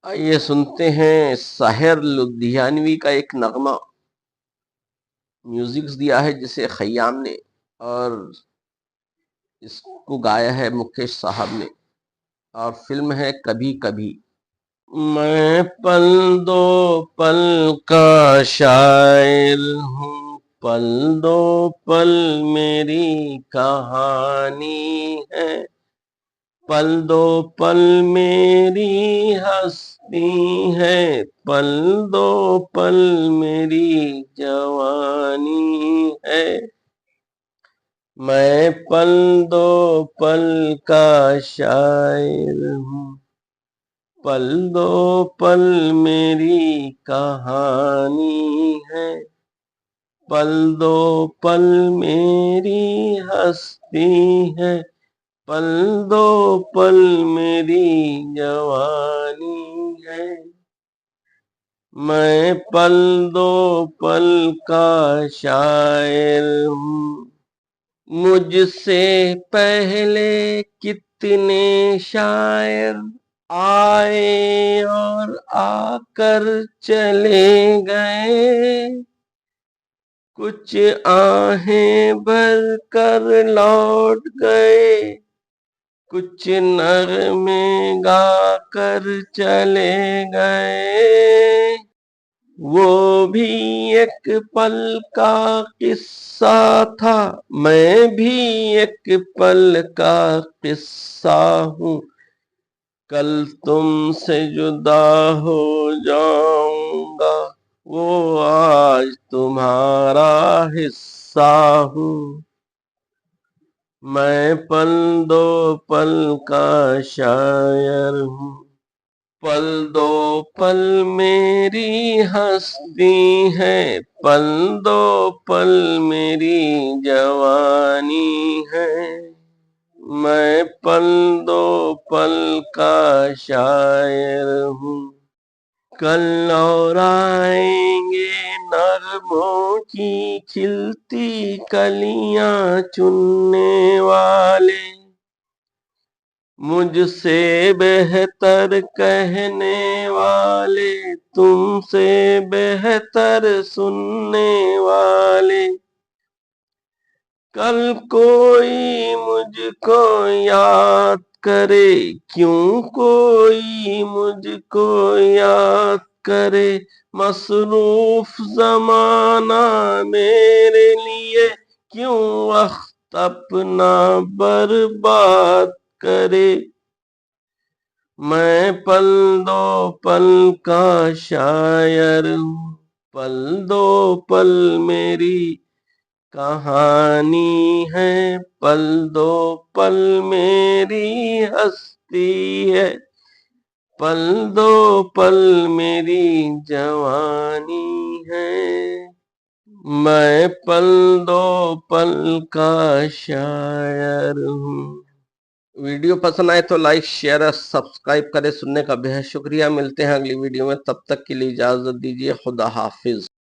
आइए सुनते हैं साहिर लुधियानवी का एक नगमा। म्यूजिक दिया है जिसे खयाम ने, और इसको गाया है मुकेश साहब ने, और फिल्म है कभी कभी। मैं पल दो पल का शायर हूँ, पल दो पल मेरी कहानी है, पल दो पल मेरी हस्ती है, पल दो पल मेरी जवानी है। मैं पल दो पल का शायर हूँ, पल दो पल मेरी कहानी है, पल दो पल मेरी हस्ती है, पल दो पल मेरी जवानी है। मैं पल दो पल का शायर हूँ, मुझसे पहले कितने शायर आए और आकर चले गए, कुछ आहें भर कर लौट गए, कुछ नगमे गा कर चले गए। वो भी एक पल का किस्सा था, मैं भी एक पल का किस्सा हूँ, कल तुमसे जुदा हो जाऊंगा, वो आज तुम्हारा हिस्सा हूँ। मैं पल दो पल का शायर हूँ, पल दो पल मेरी हस्ती है, पल दो पल मेरी जवानी है। मैं पल दो पल का शायर हूँ, कल और आएंगे नगमों की खिलती कलियां चुनने वाले, मुझसे बेहतर कहने वाले, तुमसे बेहतर सुनने वाले। कल कोई मुझको याद करे, क्यों कोई मुझको याद करे, मसरूफ जमाना मेरे लिए क्यों वक्त अपना बर्बाद करे। मैं पल दो पल का शायर हूँ, पल दो पल मेरी कहानी है, पल दो पल मेरी हस्ती है, पल दो पल मेरी जवानी है। मैं पल दो पल का शायर हूँ। वीडियो पसंद आए तो लाइक शेयर और सब्सक्राइब करें। सुनने का बेहद शुक्रिया। मिलते हैं अगली वीडियो में, तब तक के लिए इजाजत दीजिए। खुदा हाफिज।